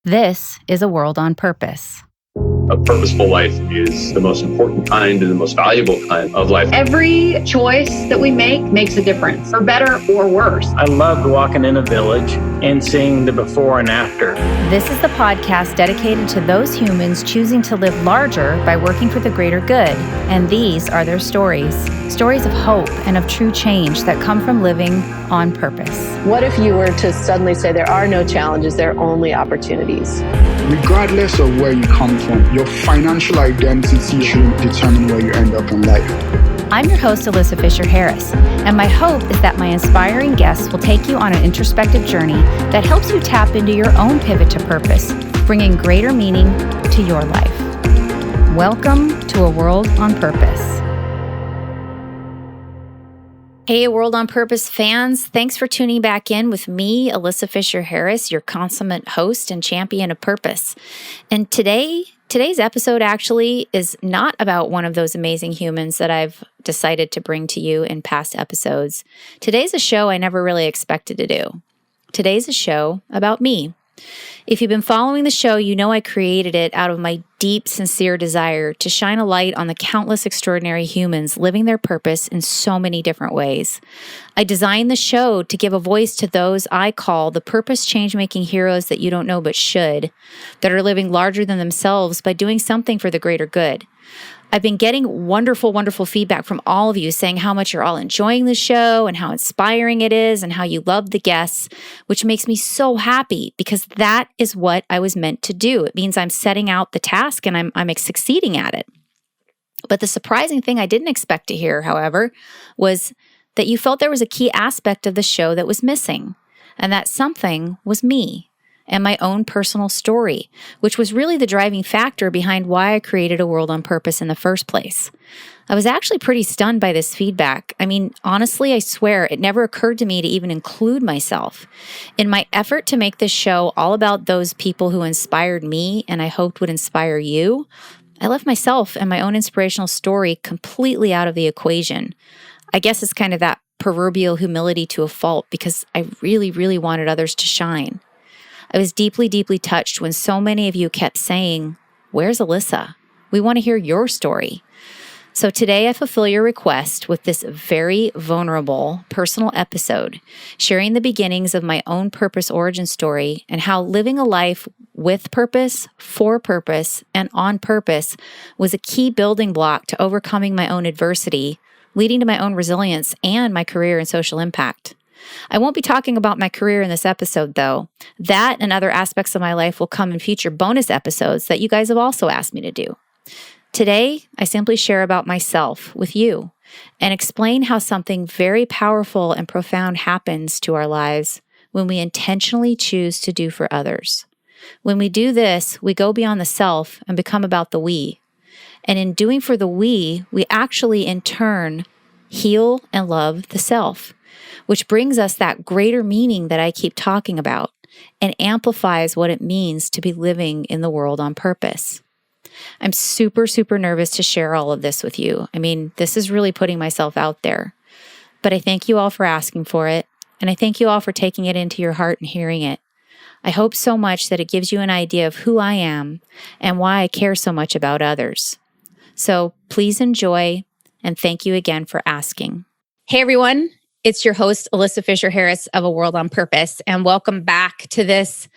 This is A World on Purpose. A purposeful life is the most important kind and the most valuable kind of life. Every choice that we make makes a difference, for better or worse. I loved walking in a village and seeing the before and after. This is the podcast dedicated to those humans choosing to live larger by working for the greater good. And these are their stories. Stories of hope and of true change that come from living on purpose. What if you were to suddenly say there are no challenges, there are only opportunities? Regardless of where you come from, your financial identity shouldn't determine where you end up in life. I'm your host, Alyssa Fisher-Harris, and my hope is that my inspiring guests will take you on an introspective journey that helps you tap into your own pivot to purpose, bringing greater meaning to your life. Welcome to A World on Purpose. Hey, A World on Purpose fans. Thanks for tuning back in with me, Alyssa Fisher-Harris, your consummate host and champion of purpose. And today's episode actually is not about one of those amazing humans that I've decided to bring to you in past episodes. Today's a show I never really expected to do. Today's a show about me. If you've been following the show, you know I created it out of my deep, sincere desire to shine a light on the countless extraordinary humans living their purpose in so many different ways. I designed the show to give a voice to those I call the purpose change-making heroes that you don't know but should, that are living larger than themselves by doing something for the greater good. I've been getting wonderful, wonderful feedback from all of you saying how much you're all enjoying the show and how inspiring it is and how you love the guests, which makes me so happy because that is what I was meant to do. It means I'm setting out the task and I'm succeeding at it. But the surprising thing I didn't expect to hear, however, was that you felt there was a key aspect of the show that was missing, and that something was me and my own personal story, which was really the driving factor behind why I created A World on Purpose in the first place. I was actually pretty stunned by this feedback. I mean, honestly, I swear it never occurred to me to even include myself. In my effort to make this show all about those people who inspired me and I hoped would inspire you, I left myself and my own inspirational story completely out of the equation. I guess it's kind of that proverbial humility to a fault because I really, really wanted others to shine. I was deeply, deeply touched when so many of you kept saying, "Where's Alyssa? We want to hear your story." So today I fulfill your request with this very vulnerable, personal episode, sharing the beginnings of my own purpose origin story and how living a life with purpose, for purpose, and on purpose was a key building block to overcoming my own adversity, leading to my own resilience and my career and social impact. I won't be talking about my career in this episode, though. That and other aspects of my life will come in future bonus episodes that you guys have also asked me to do. Today, I simply share about myself with you and explain how something very powerful and profound happens to our lives when we intentionally choose to do for others. When we do this, we go beyond the self and become about the we. And in doing for the we actually in turn heal and love the self, which brings us that greater meaning that I keep talking about and amplifies what it means to be living in the world on purpose. I'm super, super nervous to share all of this with you. I mean, this is really putting myself out there. But I thank you all for asking for it, and I thank you all for taking it into your heart and hearing it. I hope so much that it gives you an idea of who I am and why I care so much about others. So please enjoy, and thank you again for asking. Hey, everyone. It's your host, Alyssa Fisher-Harris of A World on Purpose, and welcome back to this,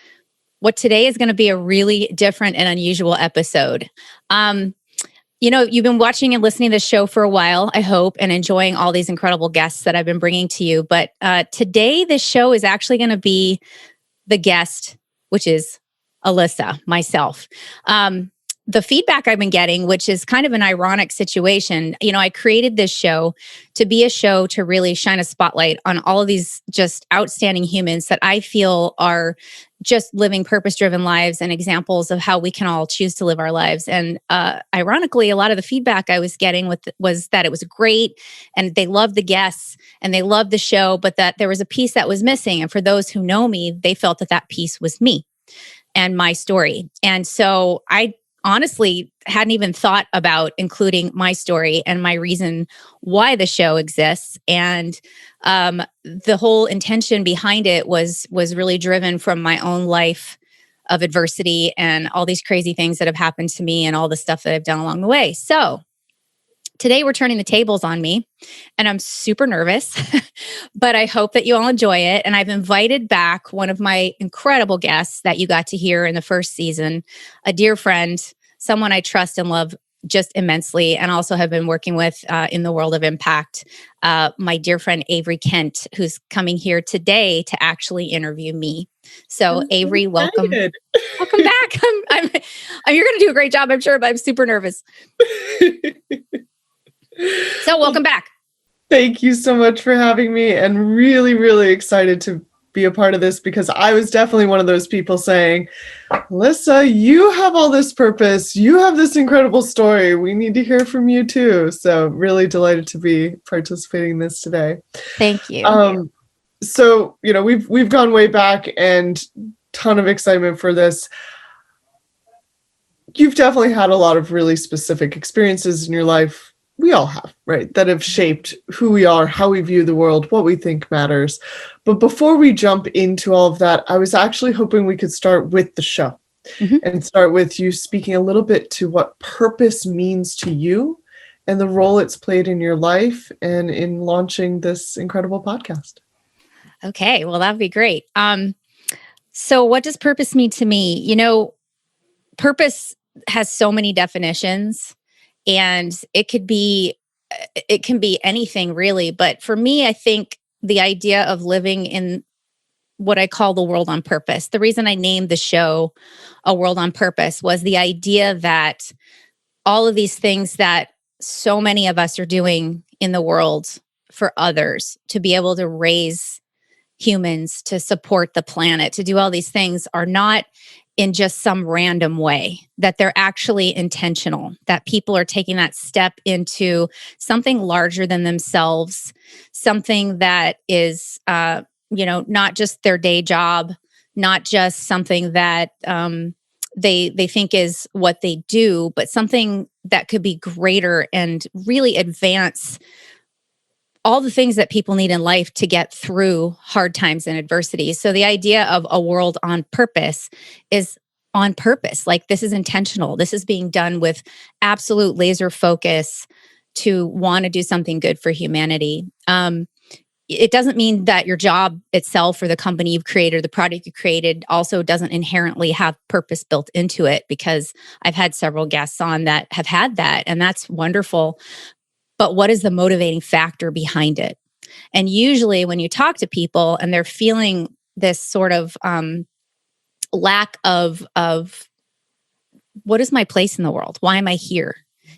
what today is going to be a really different and unusual episode. You've been watching and listening to this show for a while, I hope, and enjoying all these incredible guests that I've been bringing to you. But today, this show is actually going to be the guest, which is Alyssa, myself. The feedback I've been getting, which is kind of an ironic situation, I created this show to be a show to really shine a spotlight on all of these just outstanding humans that I feel are just living purpose-driven lives and examples of how we can all choose to live our lives. And ironically, a lot of the feedback I was getting was that it was great and they loved the guests and they loved the show, but that there was a piece that was missing. And for those who know me, they felt that piece was me and my story. And so I honestly hadn't even thought about including my story and my reason why the show exists. And the whole intention behind it was really driven from my own life of adversity and all these crazy things that have happened to me and all the stuff that I've done along the way. So today we're turning the tables on me and I'm super nervous, but I hope that you all enjoy it. And I've invited back one of my incredible guests that you got to hear in the first season, a dear friend, someone I trust and love just immensely, and also have been working with in the world of impact, my dear friend Avery Kent, who's coming here today to actually interview me. So Avery, welcome. Welcome back. You're going to do a great job, I'm sure, but I'm super nervous. So welcome back. Thank you so much for having me, and really, really excited to be a part of this, because I was definitely one of those people saying, Alyssa, you have all this purpose. You have this incredible story. We need to hear from you too. So really delighted to be participating in this today. Thank you. So, we've gone way back, and ton of excitement for this. You've definitely had a lot of really specific experiences in your life. We all have, right? That have shaped who we are, how we view the world, what we think matters. But before we jump into all of that, I was actually hoping we could start with the show and start with you speaking a little bit to what purpose means to you and the role it's played in your life and in launching this incredible podcast. Okay, well, that'd be great. So what does purpose mean to me? Purpose has so many definitions. And it can be anything really. But for me, I think the idea of living in what I call the world on purpose, the reason I named the show A World on Purpose was the idea that all of these things that so many of us are doing in the world for others, to be able to raise humans, to support the planet, to do all these things are not in just some random way, that they're actually intentional, that people are taking that step into something larger than themselves, something that is, not just their day job, not just something that they think is what they do, but something that could be greater and really advance all the things that people need in life to get through hard times and adversity. So the idea of a world on purpose is on purpose. Like, this is intentional. This is being done with absolute laser focus to want to do something good for humanity. It doesn't mean that your job itself or the company you've created or the product you created also doesn't inherently have purpose built into it, because I've had several guests on that have had that, and that's wonderful. But what is the motivating factor behind it? And usually when you talk to people and they're feeling this sort of lack of what is my place in the world? Why am I here?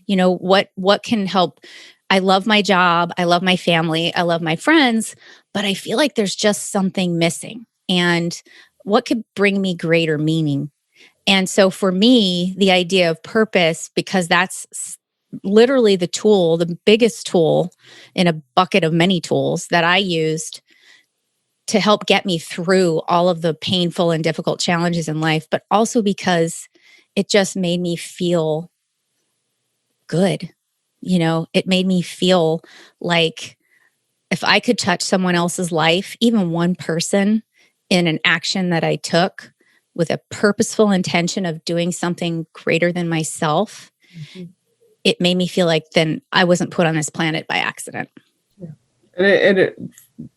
What can help? I love my job. I love my family. I love my friends, but I feel like there's just something missing. And what could bring me greater meaning? And so for me, the idea of purpose, because that's literally the tool, the biggest tool in a bucket of many tools that I used to help get me through all of the painful and difficult challenges in life, but also because it just made me feel good. It made me feel like if I could touch someone else's life, even one person, in an action that I took with a purposeful intention of doing something greater than myself, it made me feel like then I wasn't put on this planet by accident. Yeah. And it,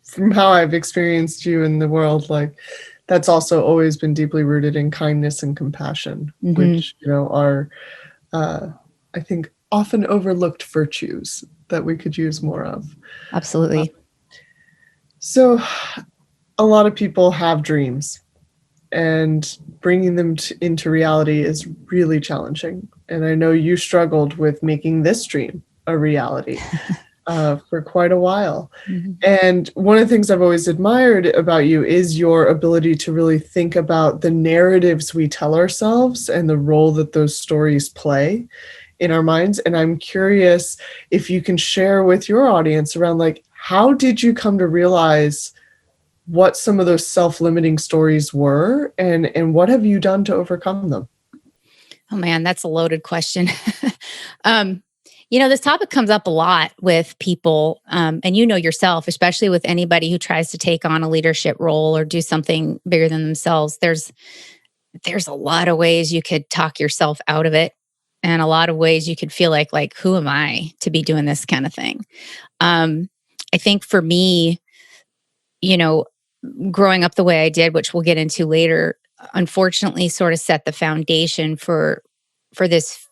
from how I've experienced you in the world, like, that's also always been deeply rooted in kindness and compassion, which, are, I think, often overlooked virtues that we could use more of. Absolutely. So a lot of people have dreams, and bringing them into reality is really challenging. And I know you struggled with making this dream a reality for quite a while. And one of the things I've always admired about you is your ability to really think about the narratives we tell ourselves and the role that those stories play in our minds. And I'm curious if you can share with your audience around, like, how did you come to realize what some of those self-limiting stories were, and what have you done to overcome them? Oh man, that's a loaded question. This topic comes up a lot with people, and yourself, especially with anybody who tries to take on a leadership role or do something bigger than themselves. There's there's a lot of ways you could talk yourself out of it, and a lot of ways you could feel like who am I to be doing this kind of thing. I think for me, you know, growing up the way I did, which we'll get into later, unfortunately sort of set the foundation for this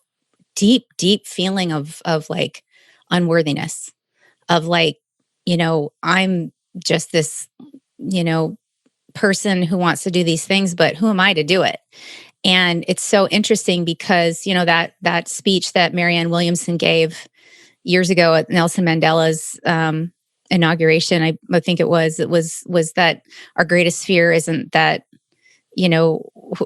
deep feeling of like unworthiness, of like, I'm just this, person who wants to do these things, but who am I to do it? And it's so interesting because, that speech that Marianne Williamson gave years ago at Nelson Mandela's inauguration, I think it was that our greatest fear isn't that,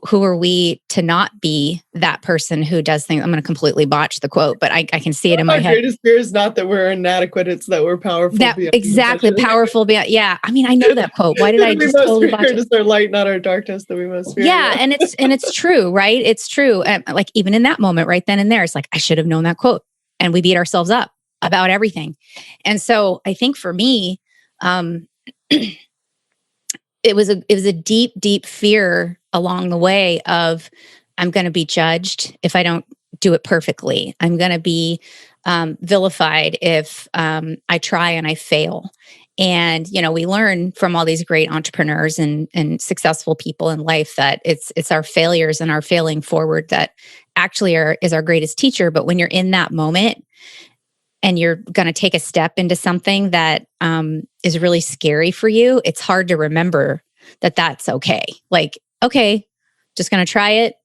who are we to not be that person who does things? I'm going to completely botch the quote, but I can see it in my head. Our greatest fear is not that we're inadequate; it's that we're powerful. Exactly, powerful beyond. Yeah, I mean, I know that quote. Why did I just totally botch it? It's our light, not our darkness, that we must fear. Yeah, and it's true, right? It's true. And like even in that moment, right then and there, it's like I should have known that quote, and we beat ourselves up about everything. And so I think for me, it was a deep fear along the way of I'm going to be judged if I don't do it perfectly. I'm going to be vilified if I try and I fail. And we learn from all these great entrepreneurs and successful people in life that it's our failures and our failing forward that actually is our greatest teacher. But when you're in that moment and you're going to take a step into something that is really scary for you, it's hard to remember that that's okay. Like, okay, just going to try it.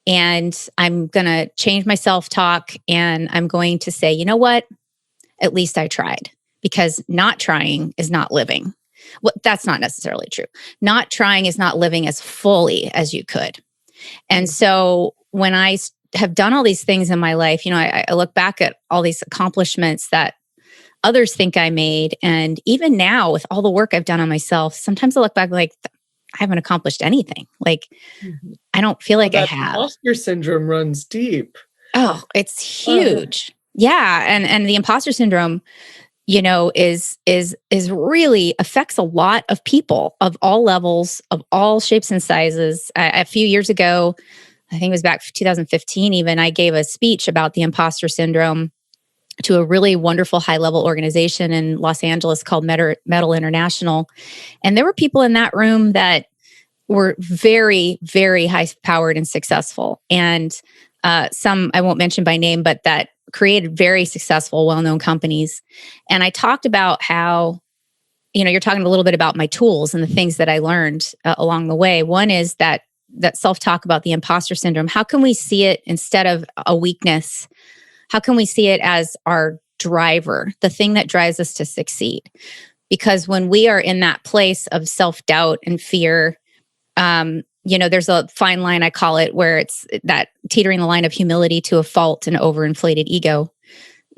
And I'm going to change my self-talk. And I'm going to say, you know what? At least I tried. Because not trying is not living. Well, that's not necessarily true. Not trying is not living as fully as you could. And so when I have done all these things in my life, I look back at all these accomplishments that others think I made. And even now with all the work I've done on myself, sometimes I look back like, I haven't accomplished anything. Like, I don't feel like I have. Imposter syndrome runs deep. Oh, it's huge. Yeah. And the imposter syndrome, is really affects a lot of people of all levels, of all shapes and sizes. A few years ago, I think it was back 2015 even, I gave a speech about the imposter syndrome to a really wonderful high-level organization in Los Angeles called Metal International. And there were people in that room that were very, very high-powered and successful. And some, I won't mention by name, but that created very successful, well-known companies. And I talked about how, you're talking a little bit about my tools and the things that I learned along the way. One is that self-talk about the imposter syndrome. How can we see it instead of a weakness? How can we see it as our driver, the thing that drives us to succeed? Because when we are in that place of self-doubt and fear, there's a fine line, I call it, where it's that teetering the line of humility to a fault and overinflated ego.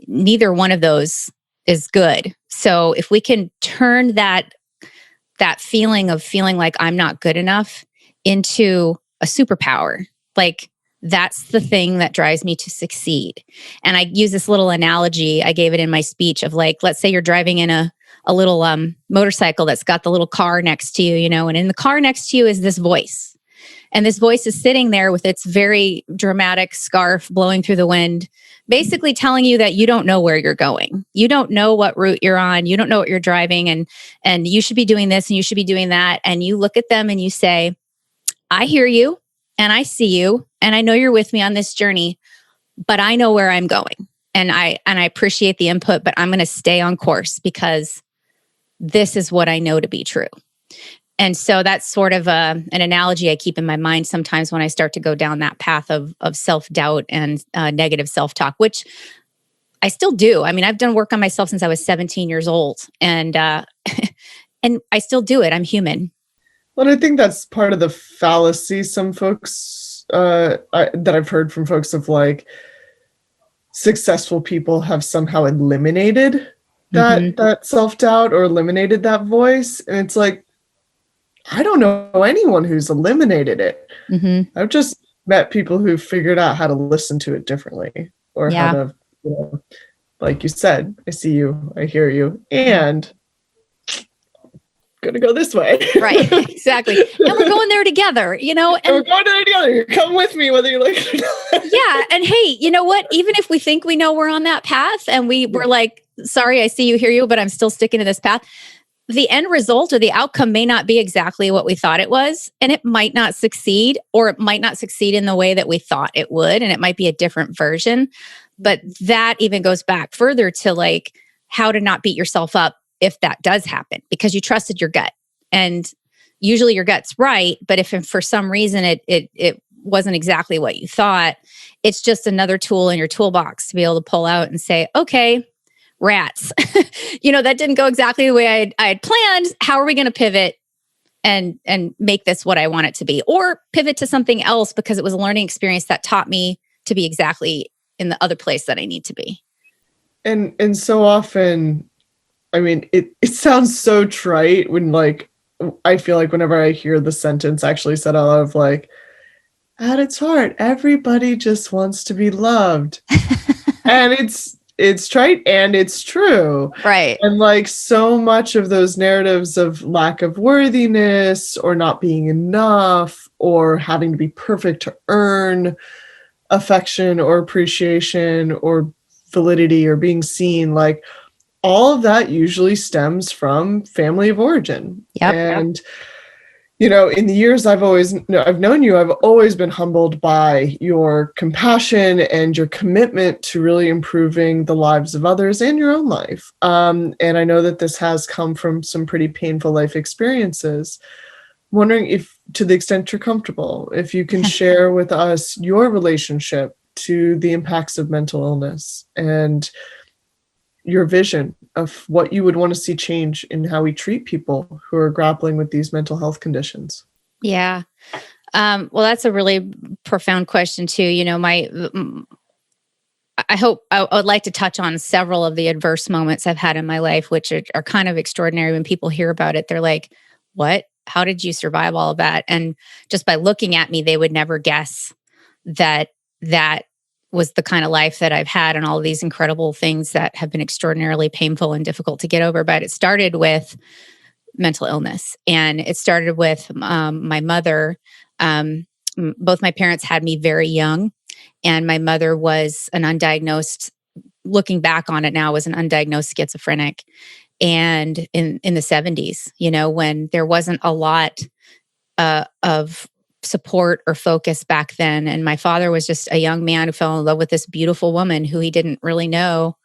Neither one of those is good. So if we can turn that feeling of feeling like I'm not good enough into a superpower, like that's the thing that drives me to succeed. And I use this little analogy, I gave it in my speech of like, let's say you're driving in a little motorcycle that's got the little car next to you, and in the car next to you is this voice. And this voice is sitting there with its very dramatic scarf blowing through the wind, basically telling you that you don't know where you're going. You don't know what route you're on. You don't know what you're driving, and you should be doing this and you should be doing that. And you look at them and you say, I hear you and I see you and I know you're with me on this journey, but I know where I'm going. And I appreciate the input, but I'm going to stay on course because this is what I know to be true. And so that's sort of an analogy I keep in my mind sometimes when I start to go down that path of self-doubt and negative self-talk, which I still do. I mean, I've done work on myself since I was 17 years old, and and I still do it. I'm human. Well, I think that's part of the fallacy some folks that I've heard from folks of like successful people have somehow eliminated that self-doubt or eliminated that voice. And it's like, I don't know anyone who's eliminated it. I've just met people who figured out how to listen to it differently, or how to, like you said, I see you, I hear you, and gonna go this way. Right. Exactly. And we're going there together, And we're going there together. Come with me, whether you like it or not. Yeah. And hey, you know what? Even if we think we know we're on that path and we're like, sorry, I see you, hear you, but I'm still sticking to this path. The end result or the outcome may not be exactly what we thought it was. And it might not succeed, or it might not succeed in the way that we thought it would. And it might be a different version. But that even goes back further to like how to not beat yourself up if that does happen, because you trusted your gut. And usually your gut's right. But if for some reason it wasn't exactly what you thought, it's just another tool in your toolbox to be able to pull out and say, okay, rats, that didn't go exactly the way I had planned. How are we going to pivot and make this what I want it to be, or pivot to something else because it was a learning experience that taught me to be exactly in the other place that I need to be. And so often, I mean, it sounds so trite when like, I feel like whenever I hear the sentence actually said out loud of like, at its heart, everybody just wants to be loved. And it's trite and it's true. Right. And like so much of those narratives of lack of worthiness or not being enough or having to be perfect to earn affection or appreciation or validity or being seen, like all of that usually stems from family of origin. Yep. And in the years I've known you, I've always been humbled by your compassion and your commitment to really improving the lives of others and your own life. And I know that this has come from some pretty painful life experiences. I'm wondering if, to the extent you're comfortable, if you can share with us your relationship to the impacts of mental illness and your vision of what you would want to see change in how we treat people who are grappling with these mental health conditions. Yeah. Well, that's a really profound question too. I would like to touch on several of the adverse moments I've had in my life, which are kind of extraordinary. When people hear about it, they're like, what? How did you survive all of that? And just by looking at me, they would never guess that was the kind of life that I've had, and all of these incredible things that have been extraordinarily painful and difficult to get over. But it started with mental illness, and it started with my mother. Both my parents had me very young, and my mother was an undiagnosed, looking back on it now, was an undiagnosed schizophrenic. And in the 70s, when there wasn't a lot of support or focus back then. And my father was just a young man who fell in love with this beautiful woman who he didn't really know,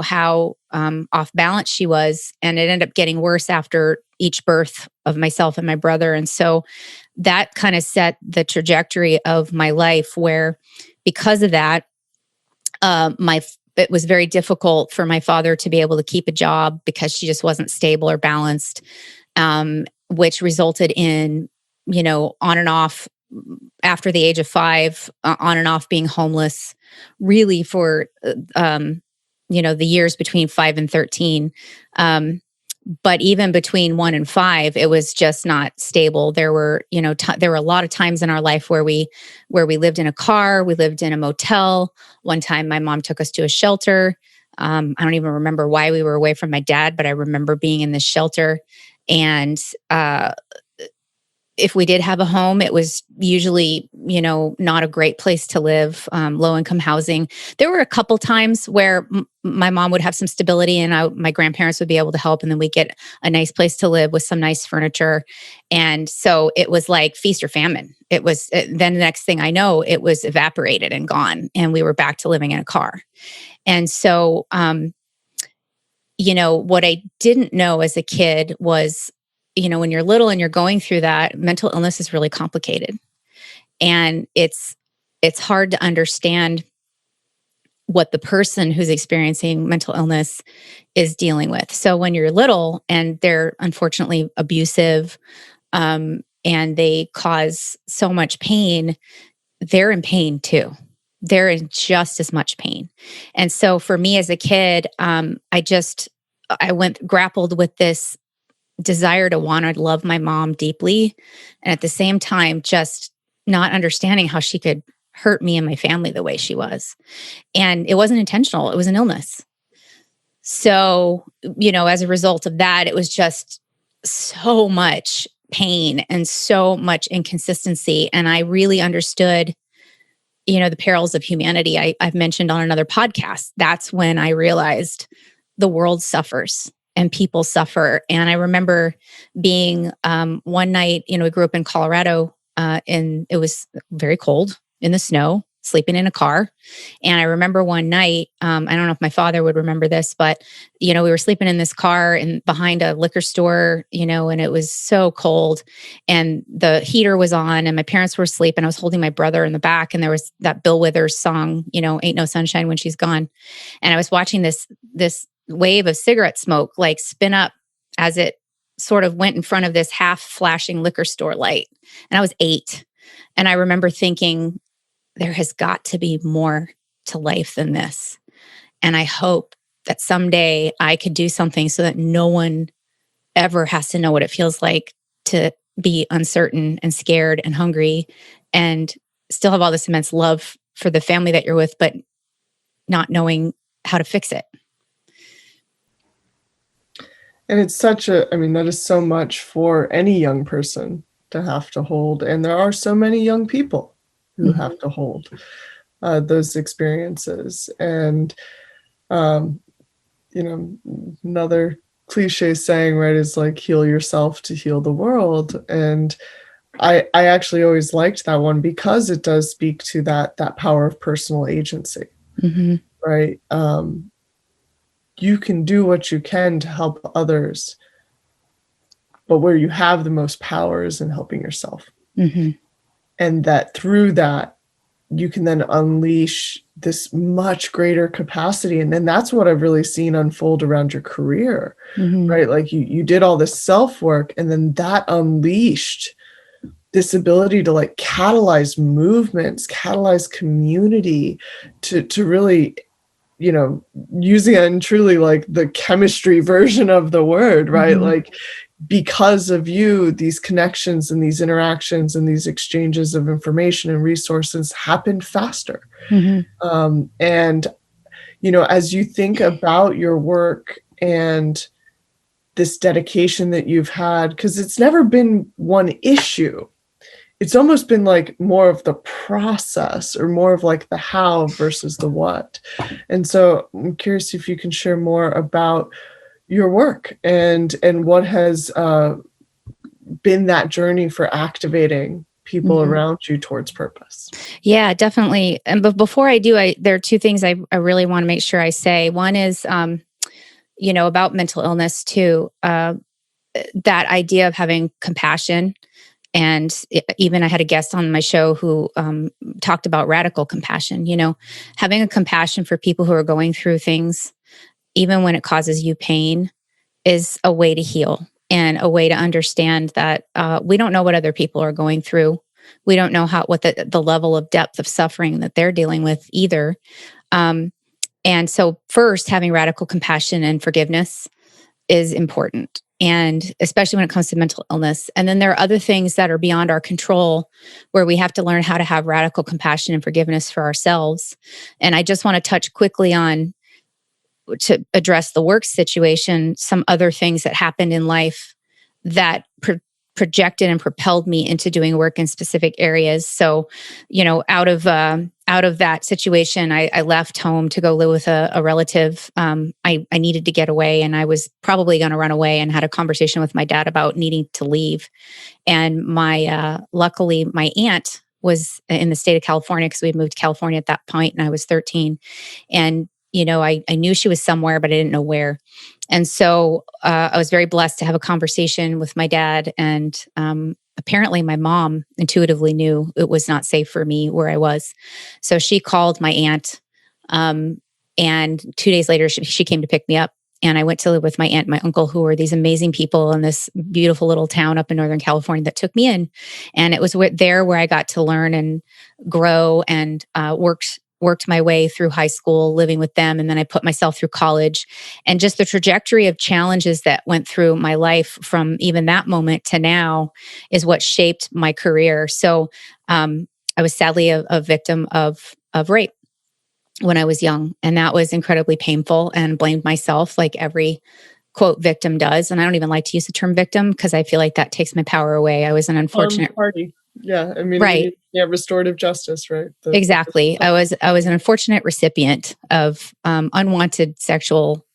how off balance she was. And it ended up getting worse after each birth of myself and my brother. And so that kind of set the trajectory of my life, where because of that, it was very difficult for my father to be able to keep a job because she just wasn't stable or balanced, which resulted in, on and off after the age of 5, on and off being homeless, really for, the years between 5 and 13. But even between 1 and 5, it was just not stable. There were, there were a lot of times in our life where we lived in a car, we lived in a motel. One time my mom took us to a shelter. I don't even remember why we were away from my dad, but I remember being in this shelter. And if we did have a home, it was usually, not a great place to live, low income housing. There were a couple times where my mom would have some stability and my grandparents would be able to help. And then we'd get a nice place to live with some nice furniture. And so it was like feast or famine. It was, then the next thing I know, it was evaporated and gone. And we were back to living in a car. And so, what I didn't know as a kid was, when you're little and you're going through that, mental illness is really complicated. And it's hard to understand what the person who's experiencing mental illness is dealing with. So when you're little and they're unfortunately abusive, and they cause so much pain, they're in pain too. They're in just as much pain. And so for me as a kid, I grappled with this desire to want to love my mom deeply. And at the same time, just not understanding how she could hurt me and my family the way she was. And it wasn't intentional. It was an illness. So, as a result of that, it was just so much pain and so much inconsistency. And I really understood, the perils of humanity. I've mentioned on another podcast. That's when I realized the world suffers and people suffer. And I remember being one night, we grew up in Colorado, and it was very cold in the snow, sleeping in a car. And I remember one night, I don't know if my father would remember this, but we were sleeping in this car and behind a liquor store, and it was so cold, and the heater was on, and my parents were asleep, and I was holding my brother in the back, and there was that Bill Withers song, "Ain't No Sunshine When She's Gone," and I was watching this wave of cigarette smoke like spin up as it sort of went in front of this half flashing liquor store light, and I was 8, and I remember thinking, there has got to be more to life than this. And I hope that someday I could do something so that no one ever has to know what it feels like to be uncertain and scared and hungry and still have all this immense love for the family that you're with, but not knowing how to fix it. And it's that is so much for any young person to have to hold. And there are so many young people who have to hold those experiences. And, another cliche saying, right, is like, heal yourself to heal the world. And I actually always liked that one because it does speak to that power of personal agency, right? You can do what you can to help others, but where you have the most power is in helping yourself. And that through that, you can then unleash this much greater capacity. And then that's what I've really seen unfold around your career, right? Like you did all this self-work, and then that unleashed this ability to like catalyze movements, catalyze community, to really, using it in truly like the chemistry version of the word, right? Like, because of you, these connections and these interactions and these exchanges of information and resources happened faster. And, as you think about your work and this dedication that you've had, because it's never been one issue, it's almost been like more of the process, or more of like the how versus the what. And so I'm curious if you can share more about your work and what has been that journey for activating people around you towards purpose. Yeah, definitely. But before I do, there are two things I really want to make sure I say. One is, about mental illness too. That idea of having compassion. And even I had a guest on my show who talked about radical compassion, having a compassion for people who are going through things, even when it causes you pain, is a way to heal and a way to understand that we don't know what other people are going through. We don't know what the level of depth of suffering that they're dealing with either. And so first, having radical compassion and forgiveness is important. And especially when it comes to mental illness. And then there are other things that are beyond our control where we have to learn how to have radical compassion and forgiveness for ourselves. And I just want to touch quickly on, to address the work situation, some other things that happened in life that projected and propelled me into doing work in specific areas. So, out of that situation, I left home to go live with a relative. I needed to get away, and I was probably going to run away, and had a conversation with my dad about needing to leave. And luckily, my aunt was in the state of California, because we had moved to California at that point, and I was 13. And I knew she was somewhere, but I didn't know where. And so I was very blessed to have a conversation with my dad. And apparently my mom intuitively knew it was not safe for me where I was. So she called my aunt. And 2 days later, she came to pick me up. And I went to live with my aunt and my uncle, who were these amazing people in this beautiful little town up in Northern California that took me in. And it was there where I got to learn and grow and worked my way through high school, living with them. And then I put myself through college, and just the trajectory of challenges that went through my life from even that moment to now is what shaped my career. So I was sadly a victim of rape when I was young. And that was incredibly painful, and blamed myself like every quote victim does. And I don't even like to use the term victim because I feel like that takes my power away. I was an unfortunate Party. Yeah. I mean, right. Restorative justice, right? Exactly. I was an unfortunate recipient of unwanted sexual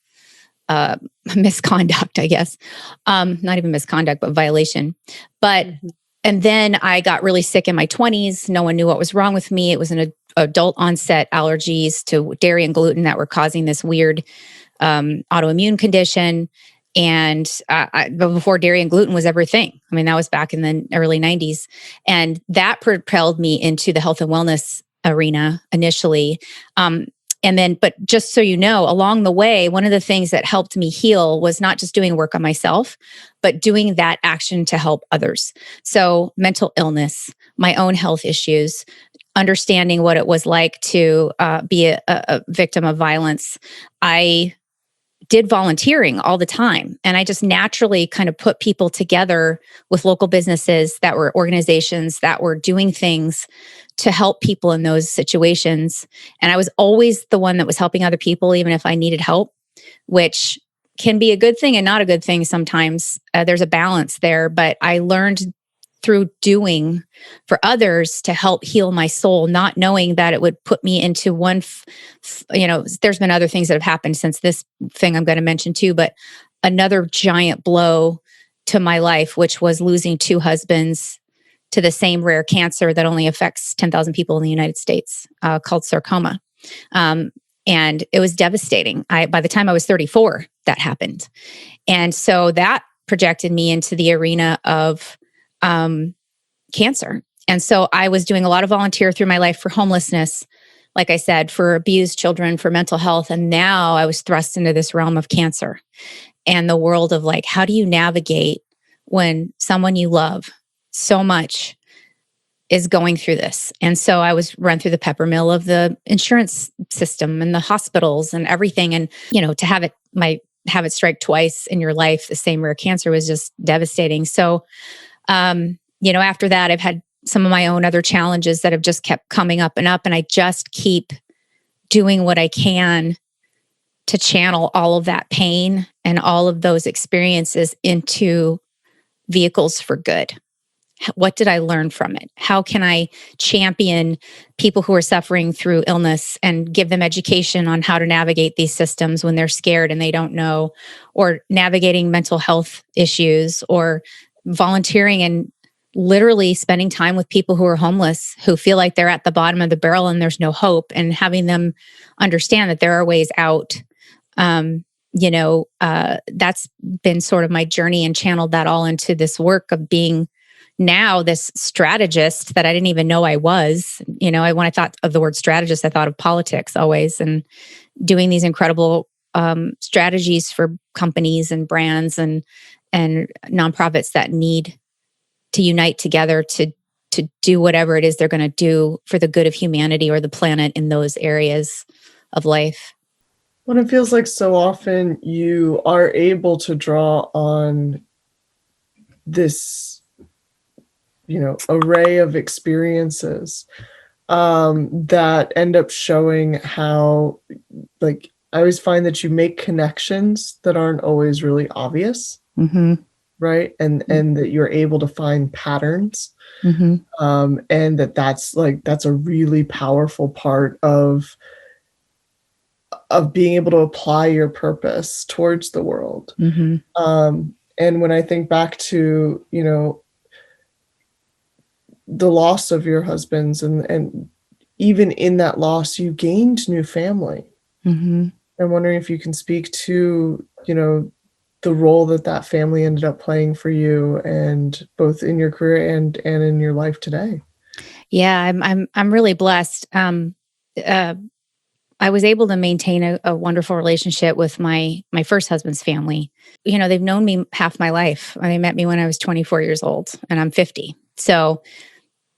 misconduct, I guess. Not even misconduct, but violation. But and then I got really sick in my 20s. No one knew what was wrong with me. It was an adult onset allergies to dairy and gluten that were causing this weird autoimmune condition. And but before dairy and gluten was ever a thing. I mean, that was back in the early 90s. And that propelled me into the health and wellness arena initially. And then, but just so you know, along the way, one of the things that helped me heal was not just doing work on myself, but doing that action to help others. So mental illness, my own health issues, understanding what it was like to be a victim of violence. I did volunteering all the time. And I just naturally kind of put people together with local businesses that were organizations that were doing things to help people in those situations. And I was always the one that was helping other people, even if I needed help, which can be a good thing and not a good thing sometimes. There's a balance there, but I learned through doing for others to help heal my soul, not knowing that it would put me into one, there's been other things that have happened since this thing I'm going to mention too, but another giant blow to my life, which was losing 2 husbands to the same rare cancer that only affects 10,000 people in the United States, called sarcoma. And it was devastating. By the time I was 34, that happened. And so that projected me into the arena of cancer. And so I was doing a lot of volunteer through my life for homelessness, like I said, for abused children, for mental health. And now I was thrust into this realm of cancer and the world of like, how do you navigate when someone you love so much is going through this? And so I was run through the pepper mill of the insurance system and the hospitals and everything. And, to have it strike twice in your life, the same rare cancer, was just devastating. So, after that, I've had some of my own other challenges that have just kept coming up. And I just keep doing what I can to channel all of that pain and all of those experiences into vehicles for good. What did I learn from it? How can I champion people who are suffering through illness and give them education on how to navigate these systems when they're scared and they don't know, or navigating mental health issues, or volunteering and literally spending time with people who are homeless, who feel like they're at the bottom of the barrel and there's no hope, and having them understand that there are ways out. That's been sort of my journey, and channeled that all into this work of being now this strategist that I didn't even know I was. When I thought of the word strategist, I thought of politics always, and doing these incredible strategies for companies and brands and nonprofits that need to unite together to do whatever it is they're going to do for the good of humanity or the planet in those areas of life. Well, it feels like so often you are able to draw on this, array of experiences that end up showing how, like, I always find that you make connections that aren't always really obvious. Mm-hmm. Right. And that you're able to find patterns. Mm-hmm. And that's a really powerful part of being able to apply your purpose towards the world. Mm-hmm. And when I think back to, the loss of your husbands, and even in that loss, you gained new family. Mm-hmm. I'm wondering if you can speak to, the role that family ended up playing for you, and both in your career and in your life today. Yeah, I'm really blessed. I was able to maintain a wonderful relationship with my first husband's family. They've known me half my life. They met me when I was 24 years old, and I'm 50. So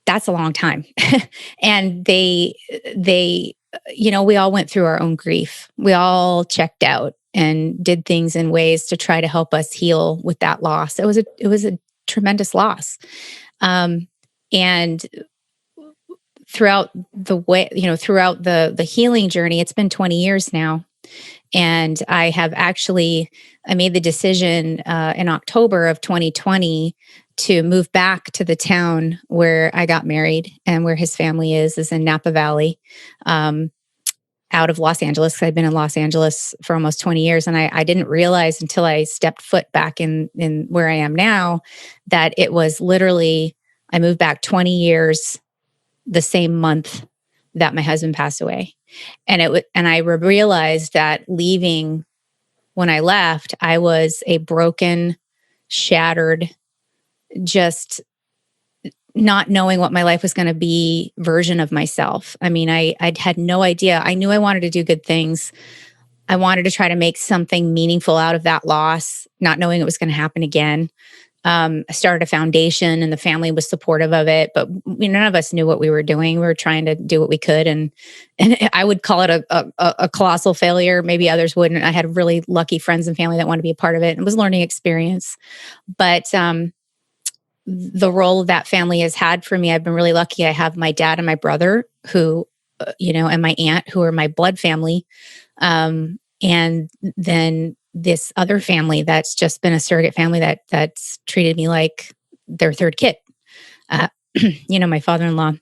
that's a long time. And they, we all went through our own grief. We all checked out and did things in ways to try to help us heal with that loss. It was a tremendous loss. And throughout the way, throughout the healing journey, it's been 20 years now. And I made the decision in October of 2020 to move back to the town where I got married and where his family is in Napa Valley, out of Los Angeles, because I'd been in Los Angeles for almost 20 years. And I didn't realize until I stepped foot back in where I am now that it was literally, I moved back 20 years the same month that my husband passed away. And I realized that leaving, when I left, I was a broken, shattered, just not knowing what my life was going to be version of myself. I mean, I'd had no idea. I knew I wanted to do good things. I wanted to try to make something meaningful out of that loss, not knowing it was going to happen again. I started a foundation and the family was supportive of it, but none of us knew what we were doing. We were trying to do what we could. And I would call it a colossal failure. Maybe others wouldn't. I had really lucky friends and family that wanted to be a part of it. It was a learning experience. But the role that family has had for me, I've been really lucky. I have my dad and my brother who, and my aunt who are my blood family. And then this other family that's just been a surrogate family that's treated me like their third kid. My father-in-law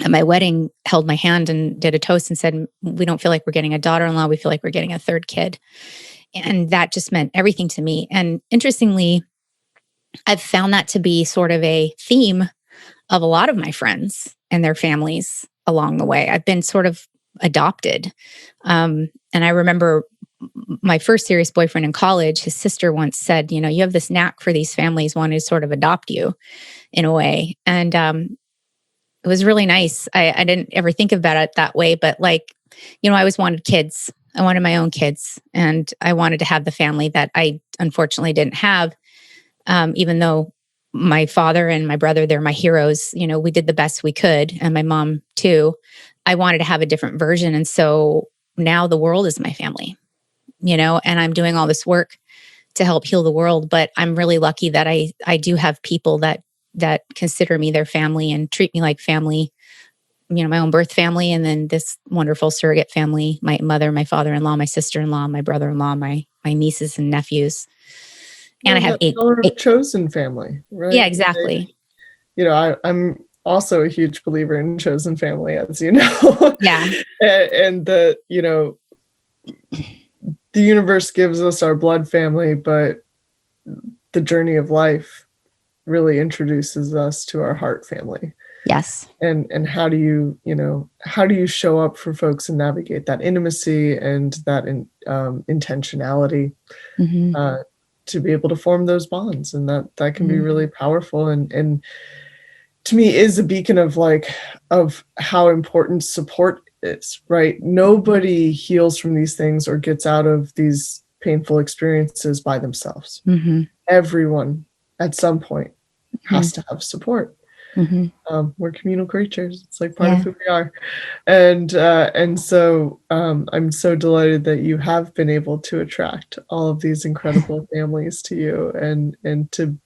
at my wedding held my hand and did a toast and said, "We don't feel like we're getting a daughter-in-law. We feel like we're getting a third kid." And that just meant everything to me. And interestingly, I've found that to be sort of a theme of a lot of my friends and their families along the way. I've been sort of adopted. And I remember my first serious boyfriend in college, his sister once said, you have this knack for these families wanting to sort of adopt you in a way. And it was really nice. I didn't ever think about it that way, but I always wanted kids. I wanted my own kids. And I wanted to have the family that I unfortunately didn't have. Even though my father and my brother, they're my heroes, we did the best we could, and my mom too. I wanted to have a different version. And so now the world is my family, and I'm doing all this work to help heal the world. But I'm really lucky that I do have people that consider me their family and treat me like family, my own birth family. And then this wonderful surrogate family, my mother, my father-in-law, my sister-in-law, my brother-in-law, my nieces and nephews. And I have eight chosen family, right? Yeah, exactly. I'm also a huge believer in chosen family, as you know. Yeah. And the universe gives us our blood family, but the journey of life really introduces us to our heart family. Yes. And how do you show up for folks and navigate that intimacy and that intentionality? Mm-hmm. To be able to form those bonds, and that can be really powerful, and to me is a beacon of how important support is, right? Nobody heals from these things or gets out of these painful experiences by themselves. Mm-hmm. Everyone at some point has to have support. Mm-hmm. We're communal creatures. It's part of who we are. And so I'm so delighted that you have been able to attract all of these incredible families to you and to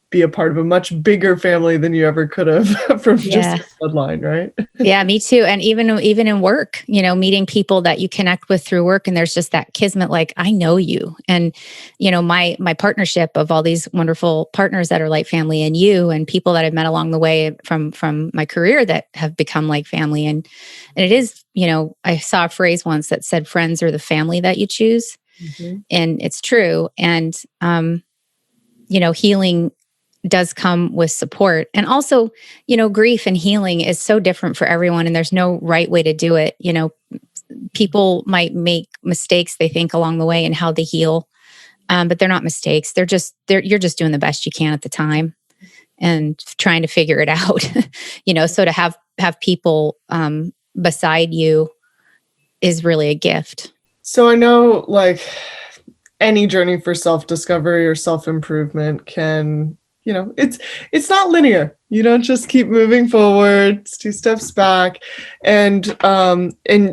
be a part of a much bigger family than you ever could have from just a bloodline, right? Yeah, me too. And even in work, meeting people that you connect with through work, and there's just that kismet, I know you. And, my partnership of all these wonderful partners that are like family, and you and people that I've met along the way from my career that have become like family. And it is, I saw a phrase once that said, friends are the family that you choose. Mm-hmm. And it's true. And, healing does come with support. And also, grief and healing is so different for everyone, and there's no right way to do it. People might make mistakes, they think, along the way in how they heal. But they're not mistakes. You're just doing the best you can at the time and trying to figure it out. So to have people beside you is really a gift. So I know any journey for self-discovery or self-improvement can, it's not linear. You don't just keep moving forward. It's 2 steps back. And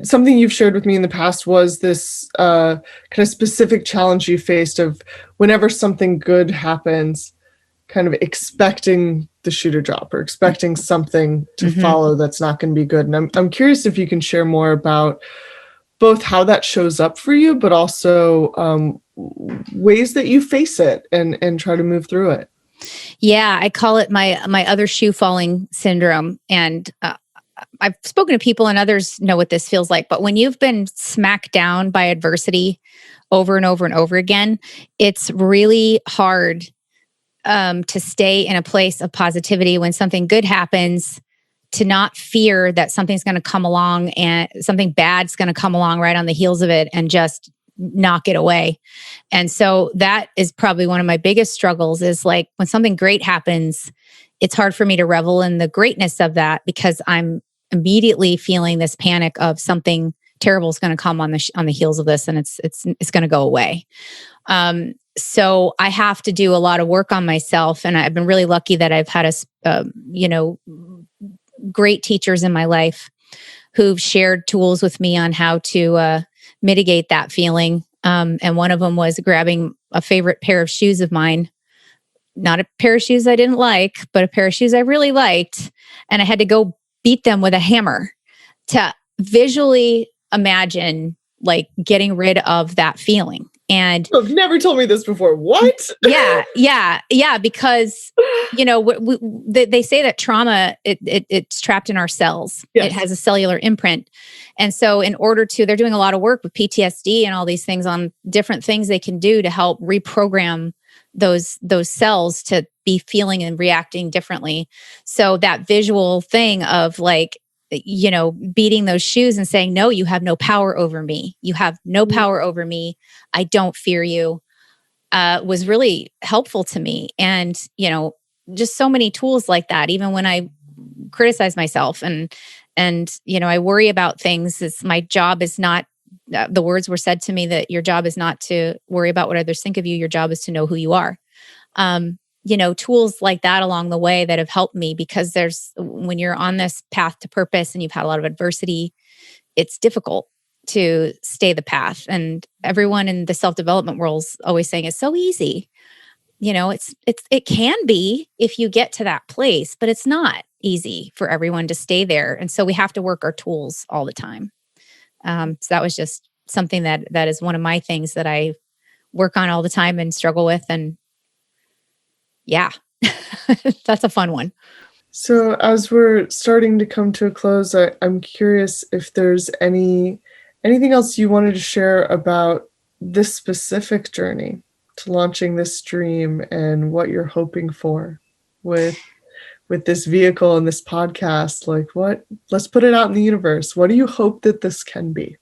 something you've shared with me in the past was this kind of specific challenge you faced of whenever something good happens, kind of expecting the shoe to drop or expecting something to follow that's not going to be good. And I'm curious if you can share more about both how that shows up for you, but also ways that you face it and try to move through it. Yeah, I call it my other shoe falling syndrome. And I've spoken to people and others know what this feels like. But when you've been smacked down by adversity over and over and over again, it's really hard to stay in a place of positivity when something good happens, to not fear that something's going to come along and something bad's going to come along right on the heels of it and just knock it away. And so that is probably one of my biggest struggles, is like when something great happens, it's hard for me to revel in the greatness of that because I'm immediately feeling this panic of something terrible is going to come on the heels of this, and it's going to go away. So I have to do a lot of work on myself, and I've been really lucky that I've had great teachers in my life who've shared tools with me on how to mitigate that feeling. And one of them was grabbing a favorite pair of shoes of mine, not a pair of shoes I didn't like, but a pair of shoes I really liked. And I had to go beat them with a hammer to visually imagine like getting rid of that feeling. And You've never told me this before. What? yeah. Because they say that trauma it's trapped in our cells. Yes. It has a cellular imprint, and so in order to, they're doing a lot of work with PTSD and all these things on different things they can do to help reprogram those cells to be feeling and reacting differently. So that visual thing of like, beating those shoes and saying, no, you have no power over me. You have no power over me. I don't fear you, was really helpful to me. And, just so many tools like that, even when I criticize myself and I worry about things, my job is not, the words were said to me that your job is not to worry about what others think of you. Your job is to know who you are. Tools like that along the way that have helped me, because when you're on this path to purpose and you've had a lot of adversity, it's difficult to stay the path. And everyone in the self-development world is always saying it's so easy. It can be if you get to that place, but it's not easy for everyone to stay there. And so we have to work our tools all the time. So that was just something that is one of my things that I work on all the time and struggle with. And yeah, that's a fun one. So as we're starting to come to a close, I'm curious if there's anything else you wanted to share about this specific journey to launching this dream and what you're hoping for with this vehicle and this podcast. Like, let's put it out in the universe. What do you hope that this can be?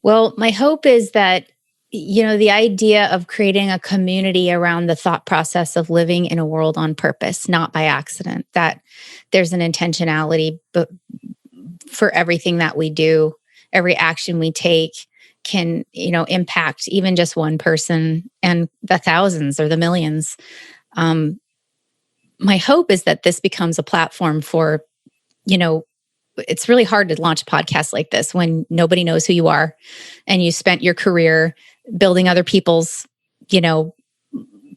Well, my hope is that the idea of creating a community around the thought process of living in a world on purpose, not by accident, that there's an intentionality but for everything that we do, every action we take can, impact even just one person and the thousands or the millions. My hope is that this becomes a platform for, it's really hard to launch a podcast like this when nobody knows who you are and you spent your career building other people's,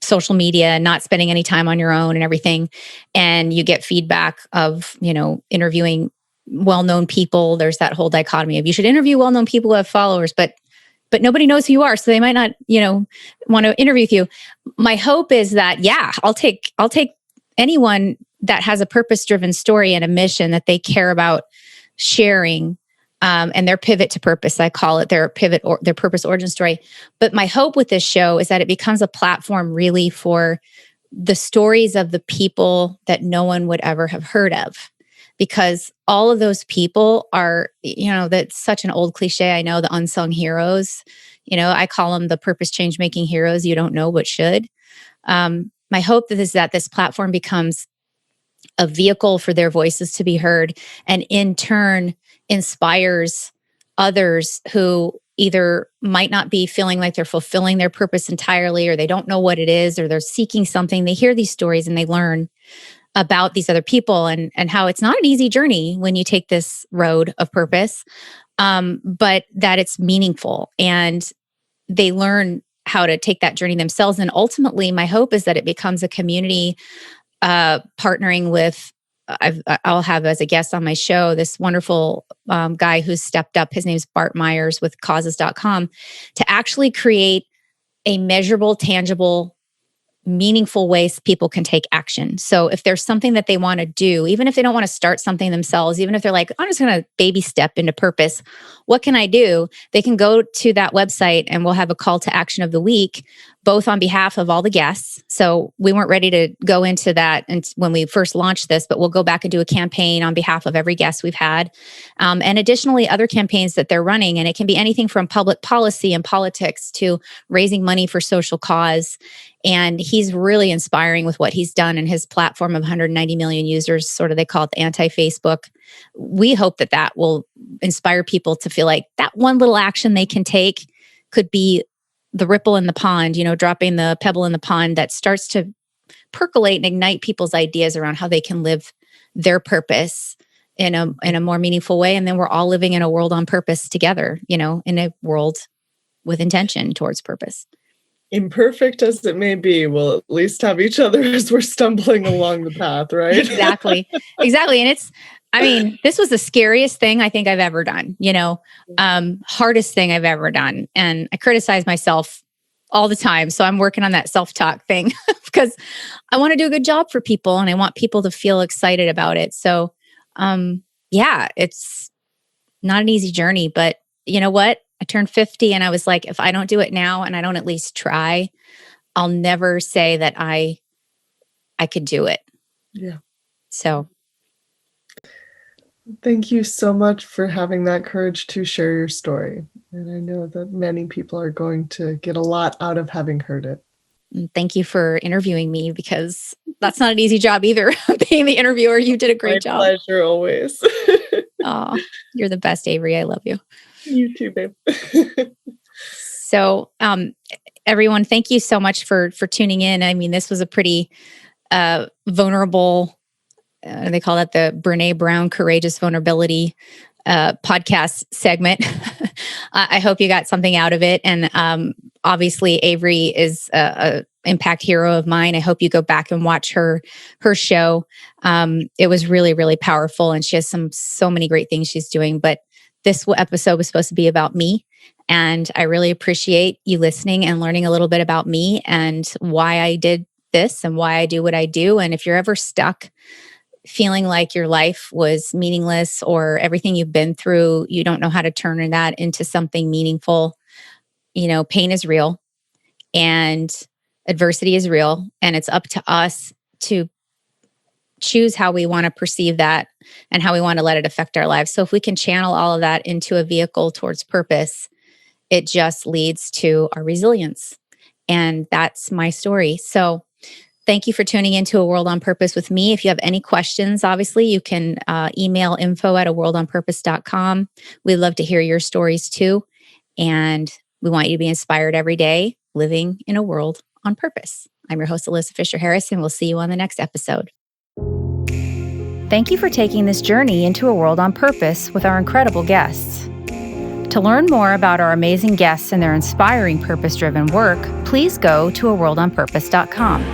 social media, not spending any time on your own and everything. And you get feedback of, interviewing well-known people. There's that whole dichotomy of you should interview well-known people who have followers, but nobody knows who you are. So they might not, want to interview with you. My hope is that, I'll take anyone that has a purpose-driven story and a mission that they care about sharing, and their pivot to purpose. I call it their pivot or their purpose origin story. But my hope with this show is that it becomes a platform really for the stories of the people that no one would ever have heard of. Because all of those people are, that's such an old cliche. I know, the unsung heroes. I call them the purpose change making heroes you don't know but should. My hope is that this platform becomes a vehicle for their voices to be heard, and in turn inspires others who either might not be feeling like they're fulfilling their purpose entirely, or they don't know what it is, or they're seeking something. They hear these stories and they learn about these other people and how it's not an easy journey when you take this road of purpose, but that it's meaningful, and they learn how to take that journey themselves. And ultimately, my hope is that it becomes a community partnering with I'll have as a guest on my show this wonderful guy who's stepped up. His name's Bart Myers with causes.com to actually create a measurable, tangible, meaningful ways people can take action. So if there's something that they want to do, even if they don't want to start something themselves, even if they're like, I'm just going to baby step into purpose, what can I do? They can go to that website and we'll have a call to action of the week, both on behalf of all the guests. So we weren't ready to go into that when we first launched this, but we'll go back and do a campaign on behalf of every guest we've had. And additionally, other campaigns that they're running. And it can be anything from public policy and politics to raising money for social cause. And he's really inspiring with what he's done in his platform of 190 million users, sort of they call it the anti-Facebook. We hope that that will inspire people to feel like that one little action they can take could be the ripple in the pond, dropping the pebble in the pond that starts to percolate and ignite people's ideas around how they can live their purpose in a more meaningful way. And then we're all living in a world on purpose together, in a world with intention towards purpose. Imperfect as it may be, we'll at least have each other as we're stumbling along the path, right? Exactly. And this was the scariest thing I think I've ever done, hardest thing I've ever done. And I criticize myself all the time. So I'm working on that self-talk thing because I want to do a good job for people and I want people to feel excited about it. So, it's not an easy journey, but you know what? I turned 50 and I was like, if I don't do it now and I don't at least try, I'll never say that I could do it. Yeah. So thank you so much for having that courage to share your story. And I know that many people are going to get a lot out of having heard it. Thank you for interviewing me because that's not an easy job either. Being the interviewer, you did a great job. My pleasure always. Oh, you're the best, Avery. I love you. You too, babe. So, everyone, thank you so much for tuning in. I mean, this was a pretty vulnerable, they call that the Brene Brown Courageous Vulnerability podcast segment. I hope you got something out of it. And obviously, Avery is a impact hero of mine. I hope you go back and watch her show. It was really, really powerful. And she has so many great things she's doing. But this episode was supposed to be about me. And I really appreciate you listening and learning a little bit about me and why I did this and why I do what I do. And if you're ever stuck feeling like your life was meaningless or everything you've been through, you don't know how to turn that into something meaningful, pain is real and adversity is real. And it's up to us to choose how we want to perceive that and how we want to let it affect our lives. So if we can channel all of that into a vehicle towards purpose, it just leads to our resilience. And that's my story. So thank you for tuning into A World on Purpose with me. If you have any questions, obviously, you can email info@aworldonpurpose.com. We'd love to hear your stories too. And we want you to be inspired every day, living in a world on purpose. I'm your host, Alyssa Fisher-Harris, and we'll see you on the next episode. Thank you for taking this journey into a world on purpose with our incredible guests. To learn more about our amazing guests and their inspiring purpose-driven work, please go to aworldonpurpose.com.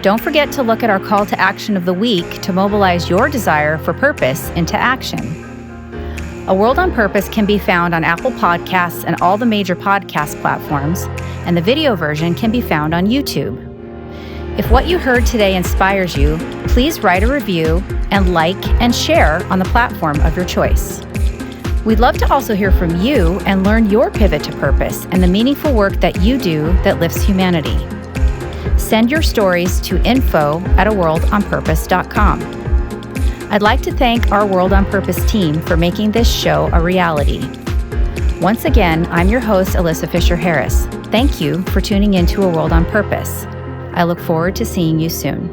Don't forget to look at our call to action of the week to mobilize your desire for purpose into action. A World on Purpose can be found on Apple Podcasts and all the major podcast platforms, and the video version can be found on YouTube. If what you heard today inspires you, please write a review and like and share on the platform of your choice. We'd love to also hear from you and learn your pivot to purpose and the meaningful work that you do that lifts humanity. Send your stories to info@aworldonpurpose.com. I'd like to thank our World on Purpose team for making this show a reality. Once again, I'm your host, Alyssa Fisher-Harris. Thank you for tuning in to A World on Purpose. I look forward to seeing you soon.